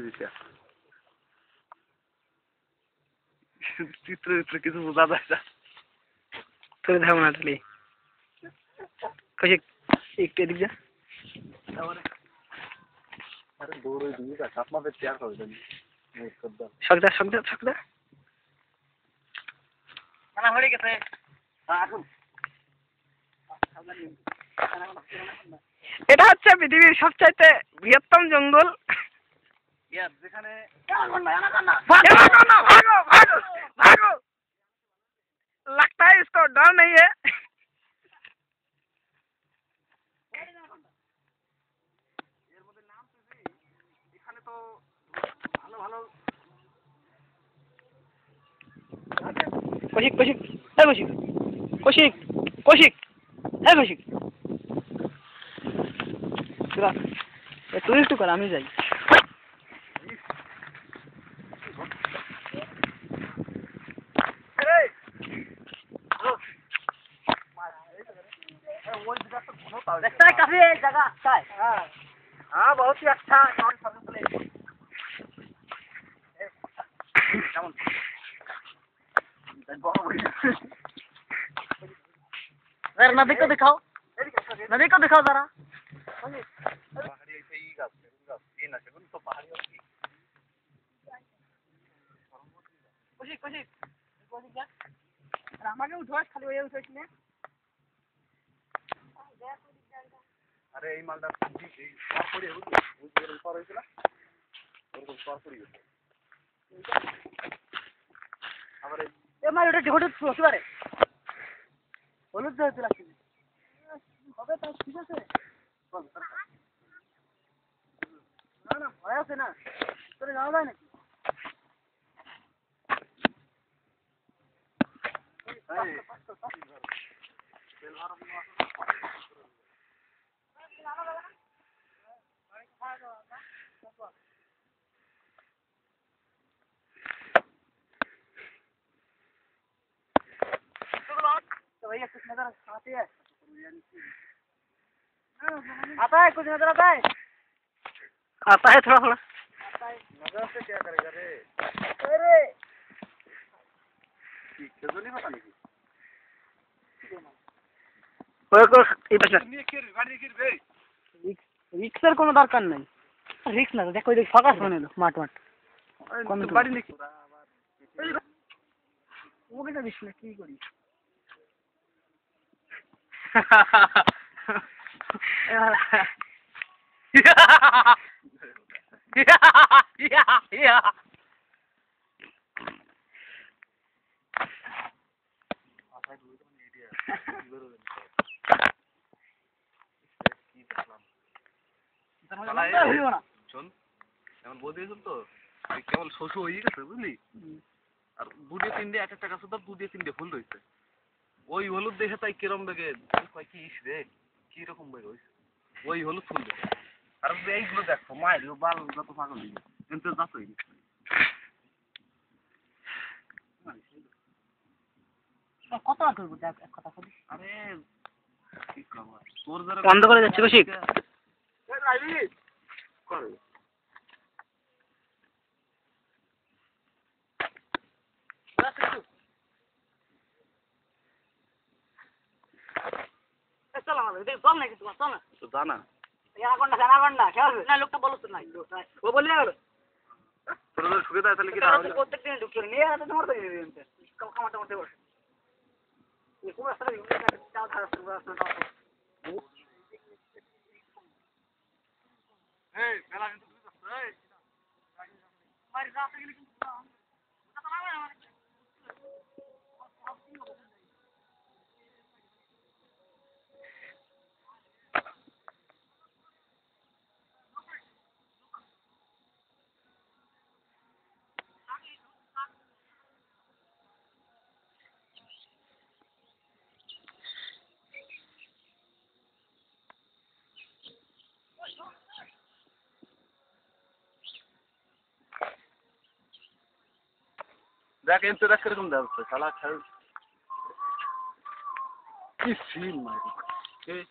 দিছে চিত্র কিছু বোঝা যায় না তোর ধারণা না তাহলে কৌশিক একটু এদিক যা আরে দৌড়ে দিয়ে যা চাপ মাপে চেয়ার হবে জানি শক্ত খানা হয়ে গেছে আসুন এটা হচ্ছে পৃথিবীর সবচাইতে বৃহত্তম জঙ্গল যেখানে भागो लगता है इसको डर नहीं है कौशिक कौशिक है कौशिक कौशिक कौशिक है कौशिक तू একটু কর আমি যাই लगता है काफी जगह अच्छा है। हाँ बहुत ही अच्छा जरा नदी को दिखाओ जरा আমাকে উঠোস খালি ওই উঠোস না আরে এই মালটা এই পরে পর হয়েছিল ওরকম পর পড়ে গেছে আবার এ মাল ওটা ঢেকুটে বসতে পারে হলুদ যেহেতু লাগছে হবে তাই ঠিক আছে না ভয় আছে না তোরে যাওয়া যায় নাকি तो भैया कुछ नजर आती है आता है कुछ नजर आता है थोड़ा थोड़ा नजर से क्या करेगा रे अरे नहीं पता नहीं রিক্সের কোনো দরকার নাই रिक्स ना देखो इधर फाका सुने लो माट বাড়ি নাকি वो भी ना दिसले की करी এমন বলতে গেছিল তো কেবল শোষো হয়ে গেছে বুঝলি আর দুটো তিনটে এক একটা গাছে দুটো তিনটে ফুল রয়েছে ওই হলুদ দেখে তাই কিরম বেগে কি ইস রে কিরকম বেগে হয়েছে ওই হলুদ ফুল দেখে আর এইগুলো দেখো মায়ের বাল যত পাগল দিকে কিন্তু যাতই কত করব দেখ এক কথা বলি আরে কি কম তোর যারা বন্ধ করে যাচ্ছে কৌশিক করে চল আমাদের দেখ চল না কিছু চল না তো জানা অ্যানাকন্ডা খেয়াল না লোকটা বলো তো নাই ও বলে গেল তোর যদি শুকে যায় তাহলে কি প্রত্যেকদিন ঢুকছে নিয়ে আসতে তোমার তো কামাতে মারতে বসে এই কোন রাস্তা দিয়ে চাও রাস্তা এই মেলা কিন্তু এই মারি রাস্তা গেলে কিন্তু देख इन से देख कर तुम दे साला खेल की सीन मारी के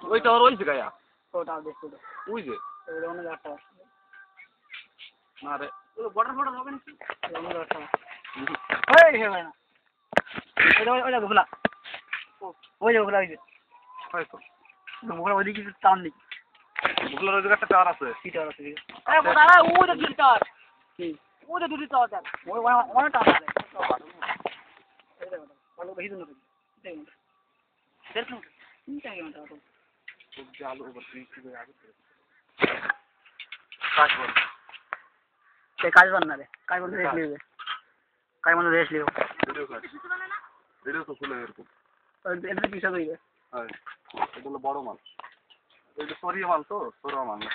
ওইটা আর ওই জায়গায় ওটা দেখো ওই যে ওটা অনেক একটা না রে বর্ডার ফর্ডার হবে নাকি ওই হে ভাই না ওই ঘোলা ওই যে ঘোলা ওই যে হয়তো ঘোলা ওইদিকে কিছু টান নেই বুকলার ওই একটা টাওয়ার আছে সিটার আছে এই দাদা ওই যে দুটো টাওয়ার কি ওই যে দুটো টাওয়ার দেখ ওই অনেক টান আছে ভালো বেশি দূর না দেড় কিলোমিটার খুব জালো এবার তুই কি করে আগে কাজ কর কাজ বান না রে কাজ বন্ধ রেস্ট লিবে কাজ বন্ধ রেস্ট লিও ভিডিও কাজ ভিডিও তো খুলে এরকম এটা পিছা কইবে হ্যাঁ এটা হলো বড় মাল এটা সরিয়ে মাল তো সরো মাল না